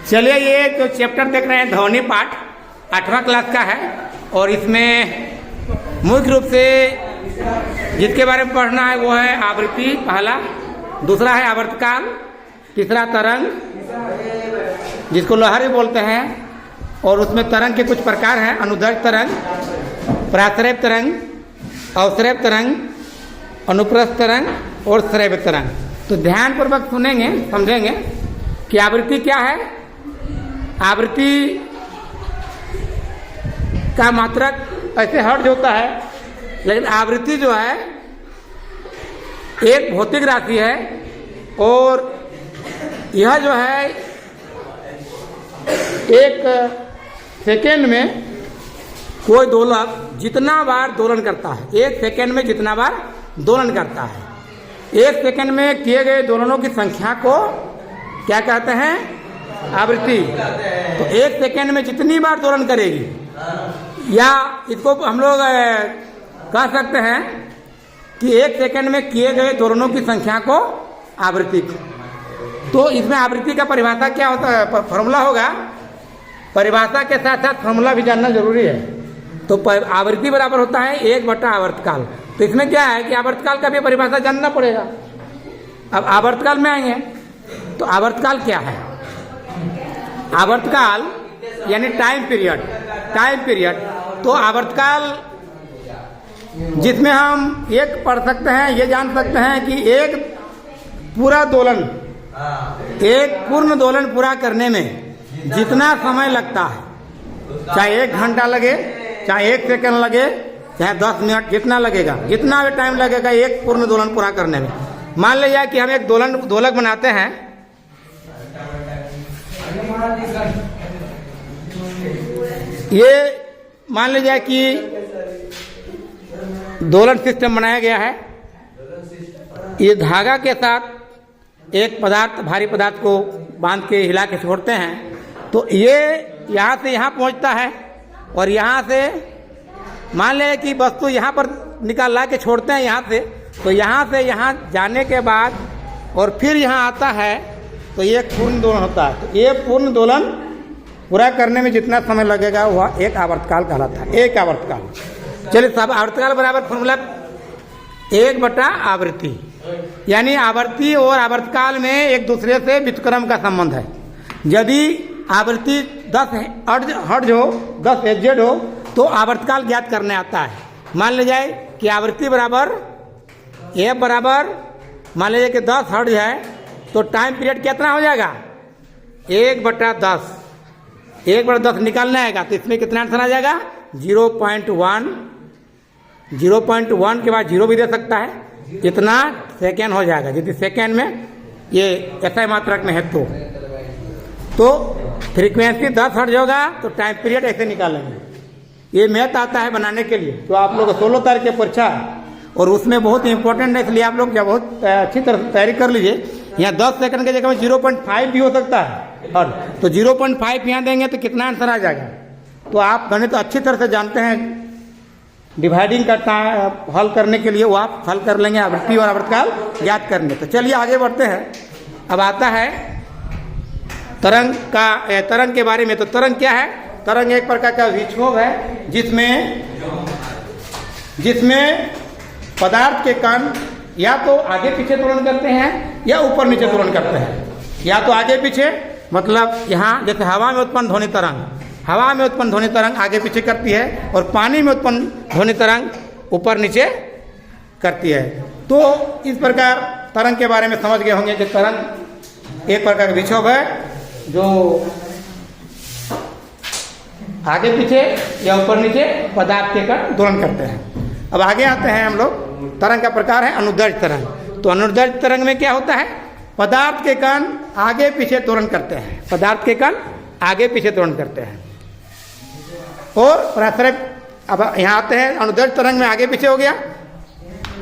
चलिए, ये जो चैप्टर देख रहे हैं ध्वनि पाठ 8वां क्लास का है और इसमें मुख्य रूप से जिसके बारे में पढ़ना है वो है आवृत्ति पहला, दूसरा है आवर्तकाल, तीसरा तरंग जिसको लहरी बोलते हैं और उसमें तरंग के कुछ प्रकार हैं, अनुदैर्घ्य तरंग, प्राश्रय तरंग, अवश्रय तरंग, अनुप्रस्थ तरंग और श्रव्य तरंग। तो ध्यानपूर्वक सुनेंगे, समझेंगे कि आवृत्ति क्या है। आवृत्ति का मात्रक ऐसे हर्ट्ज होता है, लेकिन आवृत्ति जो है एक भौतिक राशि है और यह जो है एक सेकेंड में कोई दोलक जितना बार दोलन करता है, एक सेकेंड में जितना बार दोलन करता है, एक सेकेंड में किए गए दोलनों की संख्या को क्या कहते हैं, आवृत्ति। तो एक सेकेंड में जितनी बार दोलन करेगी, या इसको हम लोग कह सकते हैं कि एक सेकेंड में किए गए दोलनों की संख्या को आवृत्ति। तो इसमें आवृत्ति का परिभाषा क्या होता है, फॉर्मूला होगा, परिभाषा के साथ साथ फॉर्मूला भी जानना जरूरी है। तो आवृत्ति बराबर होता है 1/, आवर्तकाल। तो इसमें क्या है कि आवर्तकाल का भी परिभाषा जानना पड़ेगा। अब आवर्तकाल में आएंगे तो आवर्तकाल क्या है। आवर्तकाल यानी टाइम पीरियड। तो आवर्तकाल जिसमें हम एक पढ़ सकते हैं, ये जान सकते हैं कि एक पूरा दोलन, एक पूर्ण दोलन पूरा करने में जितना समय लगता है, चाहे 1 घंटा लगे, चाहे 1 सेकंड लगे, चाहे 10 मिनट, जितना लगेगा, जितना भी टाइम लगेगा एक पूर्ण दोलन पूरा करने में। मान लीजिए कि हम एक दोलक बनाते हैं, ये मान लीजिए कि दोलन सिस्टम बनाया गया है। ये धागा के साथ एक पदार्थ, भारी पदार्थ को बांध के हिला के छोड़ते हैं, तो ये यहाँ से यहाँ पहुँचता है और यहाँ से मान लें कि वस्तु यहाँ पर निकाल ला के छोड़ते हैं यहाँ से, तो यहाँ से यहाँ जाने के बाद और फिर यहाँ आता है, तो ये पूर्ण दोलन होता है। तो ये पूर्ण दोलन पूरा करने में जितना समय लगेगा वह एक आवर्तकाल कहलाता है, एक आवर्तकाल। चलिए, सब आवर्तकाल बराबर फॉर्मूला 1/, आवृत्ति, यानी आवृत्ति और आवर्तकाल में एक दूसरे से व्युत्क्रम का संबंध है। यदि आवृत्ति 10 हर्ट्ज हो, 10 HZ हो, तो आवर्तकाल ज्ञात करने आता है। मान लीजिए कि आवृत्ति बराबर F बराबर मान लीजिए कि 10 हर्ट्ज है, तो टाइम पीरियड कितना हो जाएगा, 1/10। 1/10 निकालना आएगा तो इसमें कितना आंसर आ जाएगा, 0.1। 0.1 के बाद 0 भी दे सकता है, इतना सेकेंड हो जाएगा। यदि सेकेंड में ये SI मात्रक में है तो फ्रीक्वेंसी 10 हर्ट्ज होगा तो टाइम पीरियड ऐसे निकालेंगे। ये मैथ आता है बनाने के लिए, तो आप लोग 16 तारीख की परीक्षा है और उसमें बहुत इंपॉर्टेंट है, इसलिए आप लोग जब बहुत अच्छी तरह से तैयारी कर लीजिए। यहाँ 10 सेकंड की जगह में 0.5 भी हो सकता है, और तो 0.5 यहाँ देंगे तो कितना आंसर आ जाएगा। तो आप गणित तो अच्छी तरह से जानते हैं, डिवाइडिंग का हल करने के लिए वो आप हल कर लेंगे, आवृत्ति और आवर्तकाल ज्ञात करने। तो चलिए आगे बढ़ते हैं। अब आता है तरंग के बारे में। तो तरंग क्या है, तरंग एक प्रकार का विक्षोभ है जिसमें पदार्थ के कण या तो आगे पीछे दोलन करते हैं या ऊपर नीचे दोलन करते हैं। या तो आगे पीछे, मतलब यहाँ जैसे हवा में उत्पन्न ध्वनि तरंग, हवा में उत्पन्न ध्वनि तरंग आगे पीछे करती है, और पानी में उत्पन्न ध्वनि तरंग ऊपर नीचे करती है। तो इस प्रकार तरंग के बारे में समझ गए होंगे कि तरंग एक प्रकार का विक्षोभ है जो आगे पीछे या ऊपर नीचे पदार्थ के कण दोलन करते हैं। अब आगे आते हैं हम लोग। तरंग का प्रकार है अनुदैर्घ्य तरंग। तो अनुदैर्घ्य तरंग में क्या होता है, पदार्थ के कण आगे पीछे दोलन करते हैं, पदार्थ के कण आगे पीछे दोलन करते हैं। और प्राश्रय, अब यहाँ आते हैं अनुदैर्घ्य तरंग में आगे पीछे हो गया।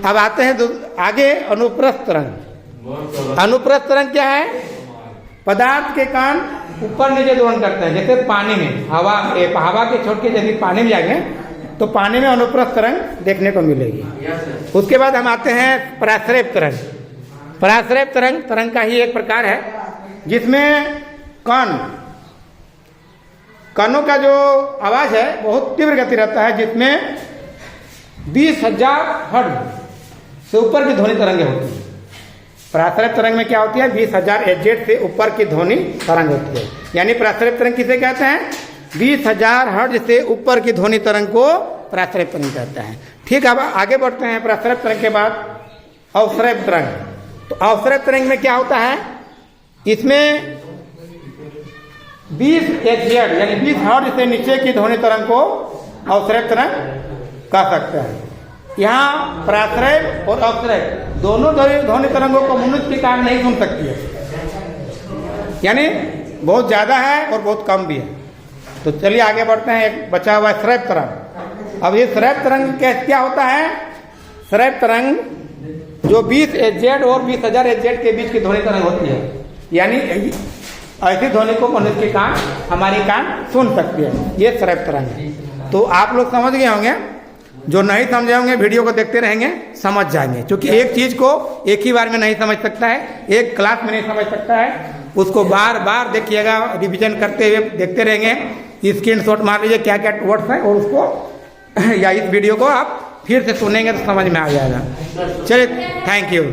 अब आते हैं आगे अनुप्रस्थ तरंग। अनुप्रस्थ तरंग क्या है, पदार्थ के कण ऊपर नीचे दोलन करते हैं। जैसे पानी में हवा के छोड़ के यदि पानी में जाएंगे तो पानी में अनुप्रस्थ तरंग देखने को मिलेगी। उसके बाद हम आते हैं प्राश्रय तरंग। प्राश्रय तरंग का ही एक प्रकार है जिसमें कण कानों का जो आवाज है बहुत तीव्र गति रहता है, जिसमें 20,000 हर्ट्ज से ऊपर की ध्वनि तरंगे होती है। प्रासरिक तरंग में क्या होती है? 20,000 HZ से ऊपर की ध्वनि तरंग होती है। यानी प्रासरिक तरंग किसे कहते हैं? 20,000 हर्ट्ज से ऊपर की ध्वनि तरंग को प्रासरिक तरंग कहते हैं। ठीक, अब आगे बढ़ते हैं। प्रासरिक तरंग के बाद अवसरिक तरंग। तो अवसरिक तरंग में क्या होता है? इसमें 20 HZ यानी 20 हर्ट्ज से नीचे की ध्वनि तरंग को अवसरिक तरंग कह सकते हैं। यहाँ प्रासरिक और अवसरिक दोनों ध्वनि तरंगों को मनुष्य के कान नहीं सुन सकती है, यानी बहुत ज्यादा है और बहुत कम भी है। तो चलिए आगे बढ़ते हैं। एक बचा हुआ है श्रैव तरंग। अब ये श्रैव तरंग क्या होता है? श्रैव तरंग जो 20 HZ और 20,000 HZ के बीच की ध्वनि तरंग होती है, यानी ऐसी ध्वनि को मनुष्य के कान, हमारी कान सुन सकती है, ये श्रैव तरंग है। तो आप लोग समझ गए होंगे। जो नहीं समझे होंगे वीडियो को देखते रहेंगे, समझ जाएंगे। क्योंकि एक चीज को एक ही बार में नहीं समझ सकता है, एक क्लास में नहीं समझ सकता है, उसको बार बार देखिएगा, रिवीजन करते हुए देखते रहेंगे। स्क्रीनशॉट मार लीजिए क्या क्या वर्ड्स है, और उसको या इस वीडियो को आप फिर से सुनेंगे तो समझ में आ जाएगा। चलिए, थैंक यू।